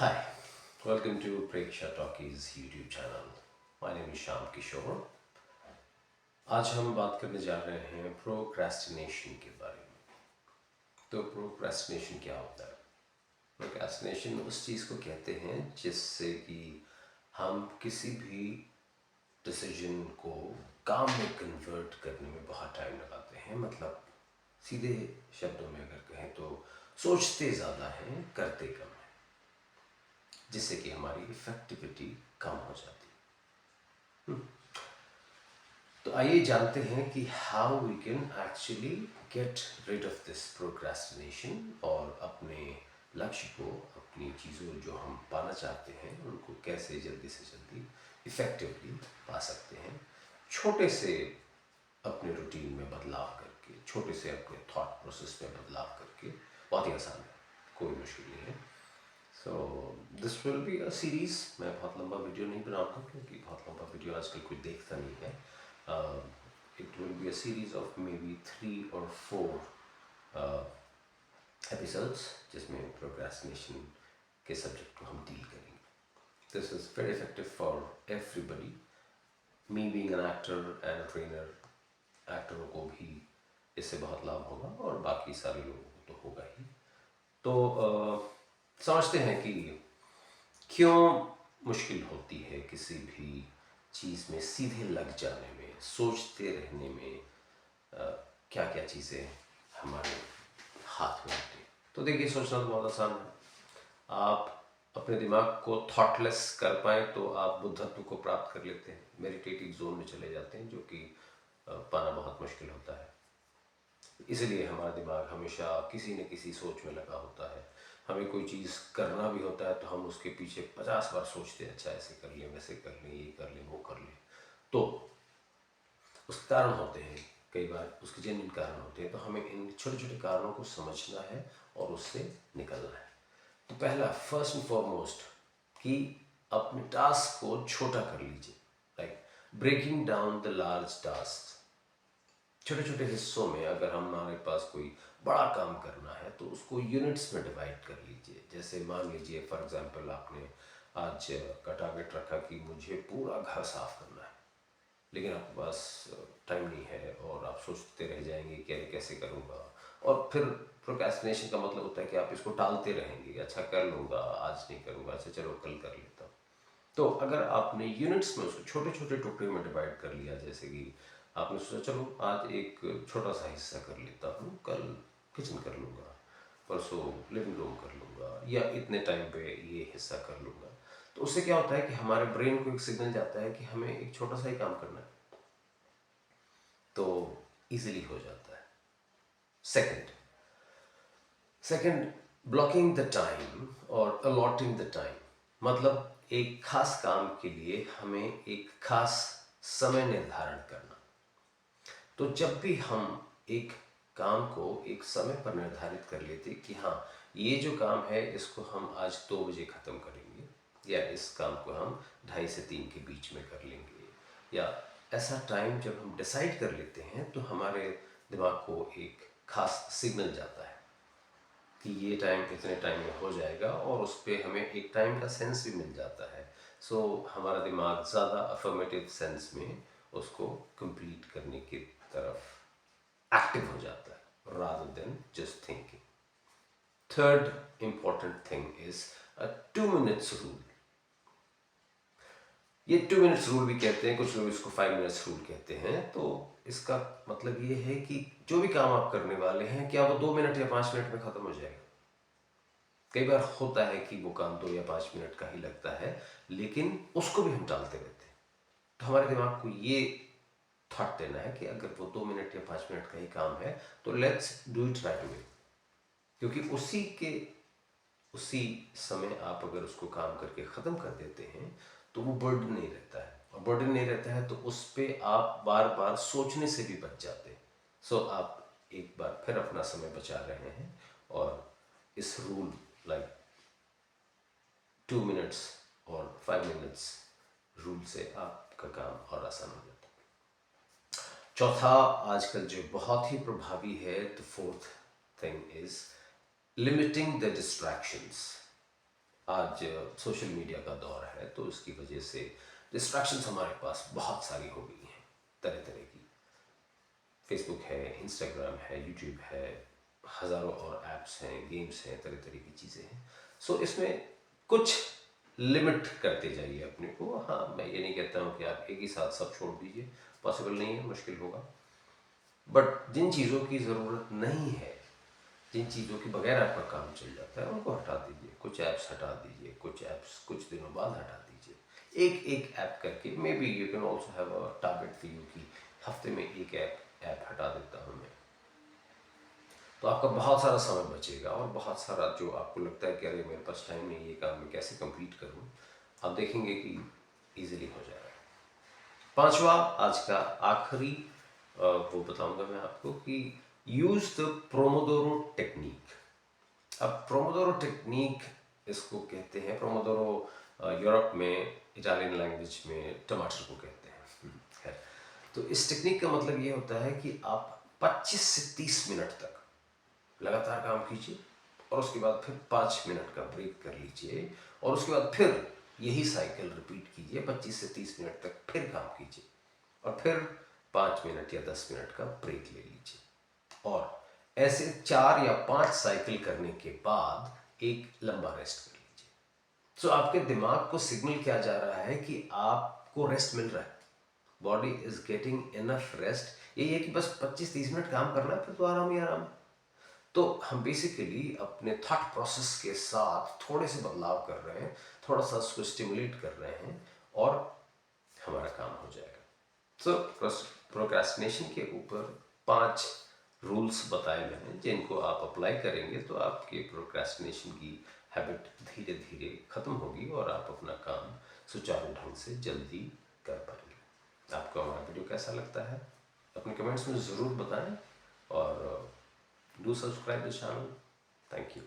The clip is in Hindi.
Hi, welcome to Preksha Talkies YouTube channel. My name is Shyam Kishore. आज हम बात करने जा रहे हैं प्रोक्रेस्टिनेशन के बारे में। तो प्रोक्रेस्टिनेशन क्या होता है? प्रोक्रेस्टिनेशन उस चीज़ को कहते हैं जिससे कि हम किसी भी डिसीजन को काम में कन्वर्ट करने में बहुत टाइम लगाते हैं। मतलब सीधे शब्दों में अगर कहें तो सोचते ज़्यादा हैं, करते कम हैं, जिससे कि हमारी इफेक्टिविटी कम हो जाती है। तो आइए जानते हैं कि how we can actually get rid of this procrastination और अपने लक्ष्य को, अपनी चीज़ों जो हम पाना चाहते हैं उनको कैसे जल्दी से जल्दी इफ़ेक्टिवली पा सकते हैं। छोटे से अपने रूटीन में बदलाव करके, छोटे से अपने थॉट प्रोसेस में बदलाव करके, बहुत ही आसान है, कोई मुश्किल नहीं है। So this will be a series. मैं बहुत लंबा वीडियो नहीं बनाऊंगा क्योंकि बहुत लंबा वीडियो आजकल कोई देखता नहीं है। It will be a series of may be 3 or 4 episodes जिसमें प्रोक्रेस्टिनेशन के सब्जेक्ट को हम डील करेंगे। This is very effective for everybody. Me being an actor and trainer, एक्टरों को भी इससे बहुत लाभ होगा और बाकी सारे लोगों को तो होगा ही। तो समझते हैं कि क्यों मुश्किल होती है किसी भी चीज़ में सीधे लग जाने में, सोचते रहने में। क्या क्या चीज़ें हमारे हाथ में होती हैं। तो देखिए, सोचना तो बहुत आसान है। आप अपने दिमाग को थॉटलेस कर पाएँ तो आप बुद्धत्व को प्राप्त कर लेते हैं, मेडिटेटिव जोन में चले जाते हैं, जो कि पाना बहुत मुश्किल होता है। इसलिए हमारा दिमाग हमेशा किसी न किसी सोच में लगा होता है। हमें कोई चीज़ करना भी होता है तो हम उसके पीछे 50 बार सोचते हैं, अच्छा ऐसे कर लें, वैसे कर लें, ये कर लें, वो कर लें। तो उसके कारण होते हैं, कई बार उसके जेन्युइन कारण होते हैं। तो हमें इन छोटे छोटे कारणों को समझना है और उससे निकलना है। तो पहला, फर्स्ट एंड फॉरमोस्ट, कि अपने टास्क को छोटा कर लीजिए। Like breaking down the large task. छोटे छोटे हिस्सों में अगर हमारे पास कोई बड़ा काम करना है तो उसको यूनिट्स में डिवाइड कर लीजिए। जैसे मान लीजिए फॉर एग्जांपल आपने आज का टारगेट रखा कि मुझे पूरा घर साफ करना है, लेकिन आपके पास टाइम नहीं है और आप सोचते रह जाएंगे कि अरे कैसे करूँगा। और फिर प्रोक्रेस्टिनेशन का मतलब होता है कि आप इसको टालते रहेंगे, अच्छा कर लूँगा, आज नहीं करूँगा, अच्छा चलो कल कर लेता हूँ। तो अगर आपने यूनिट्स में उसको छोटे छोटे टुकड़े में डिवाइड कर लिया, जैसे कि आपने सोचा चलो आज एक छोटा सा हिस्सा कर लेता हूँ, कल किचन कर लूँगा, परसों लिविंग रूम कर लूँगा, या इतने टाइम पे ये हिस्सा कर लूँगा। तो उससे क्या होता है कि हमारे ब्रेन को एक सिग्नल जाता है कि हमें एक छोटा सा ही काम करना है, तो इजीली हो जाता है। सेकंड, ब्लॉकिंग द टाइम और अलॉटिंग द टाइम। मतलब एक खास काम के लिए हमें एक खास समय निर्धारण करना। तो जब भी हम एक काम को एक समय पर निर्धारित कर लेते कि हाँ, ये जो काम है इसको हम आज 2 बजे ख़त्म करेंगे, या इस काम को हम 2:30 से 3 के बीच में कर लेंगे, या ऐसा टाइम जब हम डिसाइड कर लेते हैं तो हमारे दिमाग को एक खास सिग्नल जाता है कि ये टाइम इतने टाइम में हो जाएगा, और उस पर हमें एक टाइम का सेंस भी मिल जाता है। सो हमारा दिमाग ज़्यादा अफर्मेटिव सेंस में उसको कंप्लीट करने की तरफ एक्टिव हो जाता है rather than just thinking. Third important thing is a 2 minutes rule. ये 2 मिनट्स रूल भी कहते हैं, कुछ लोग इसको 5 मिनट्स रूल कहते हैं। तो इसका मतलब ये है कि जो भी काम आप करने वाले हैं, क्या वो 2 मिनट या 5 मिनट में ख़त्म हो जाएगा? कई बार होता है कि वो काम 2 या 5 मिनट का ही लगता है, लेकिन उसको भी हम टालते रहते हैं। तो हमारे दिमाग को ये थॉट देना है कि अगर वो 2 मिनट या 5 मिनट का ही काम है तो let's do it right away. क्योंकि उसी समय आप अगर उसको काम करके ख़त्म कर देते हैं तो वो बर्डन नहीं रहता है, और बर्डन नहीं रहता है तो उस पर आप बार बार सोचने से भी बच जाते हैं। सो आप एक बार फिर अपना समय बचा रहे हैं, और इस रूल लाइक 2 मिनट्स और 5 मिनट्स रूल से आपका काम और आसान हो जाता है। चौथा, आजकल जो बहुत ही प्रभावी है, the fourth thing is limiting the distractions. आज सोशल मीडिया का दौर है, तो उसकी वजह से डिस्ट्रैक्शंस हमारे पास बहुत सारी हो गई हैं, तरह तरह की। फेसबुक है, इंस्टाग्राम है, यूट्यूब है, हज़ारों और ऐप्स हैं, गेम्स हैं, तरह तरह की चीज़ें हैं। सो इसमें कुछ लिमिट करते जाइए अपने को। हाँ, मैं ये नहीं कहता हूँ कि आप एक ही साथ सब छोड़ दीजिए, पॉसिबल नहीं है, मुश्किल होगा। बट जिन चीज़ों की ज़रूरत नहीं है, जिन चीज़ों के बगैर आपका काम चल जाता है, उनको हटा दीजिए। कुछ ऐप्स हटा दीजिए, कुछ ऐप्स कुछ दिनों बाद हटा दीजिए, एक एक ऐप करके। May be you can also have a target for you कि हफ्ते में एक ऐप हटा देता हूँ मैं, तो आपका बहुत सारा समय बचेगा। और बहुत सारा जो आपको लगता है कि अरे मेरे पास टाइम नहीं, ये काम मैं कैसे कंप्लीट करूँ, आप देखेंगे कि इजीली हो जाएगा। पांचवा, आज का आखिरी वो बताऊंगा मैं आपको कि यूज द प्रोमोडोरो टेक्निक। अब प्रोमोडोरो टेक्निक इसको कहते हैं, प्रोमोडोरो यूरोप में, इटालियन लैंग्वेज में टमाटर को कहते हैं। खैर, तो इस टेक्निक का मतलब ये होता है कि आप 25 से 30 मिनट तक लगातार काम कीजिए, और उसके बाद फिर 5 मिनट का ब्रेक कर लीजिए, और उसके बाद फिर यही साइकिल रिपीट कीजिए, 25 से 30 मिनट तक फिर काम कीजिए, और फिर 5 मिनट या 10 मिनट का ब्रेक ले लीजिए। और ऐसे 4 या 5 साइकिल करने के बाद एक लंबा रेस्ट कर लीजिए। तो आपके दिमाग को सिग्नल क्या जा रहा है कि आपको रेस्ट मिल रहा है, body is getting enough rest. यही है कि बस 25-30 मिनट काम करना है, फिर तो आराम ही आराम है। तो हम बेसिकली अपने थॉट प्रोसेस के साथ थोड़े से बदलाव कर रहे हैं, थोड़ा सा उसको स्टिमुलेट कर रहे हैं, और हमारा काम हो जाएगा। सो प्रोक्रेस्टिनेशन के ऊपर 5 रूल्स बताए मैंने, जिनको आप अप्लाई करेंगे तो आपके प्रोक्रेस्टिनेशन की हैबिट धीरे धीरे ख़त्म होगी, और आप अपना काम सुचारू ढंग से जल्दी कर पाएंगे। आपको हमारा वीडियो कैसा लगता है अपने कमेंट्स में ज़रूर बताएं, और do subscribe the channel. Thank you.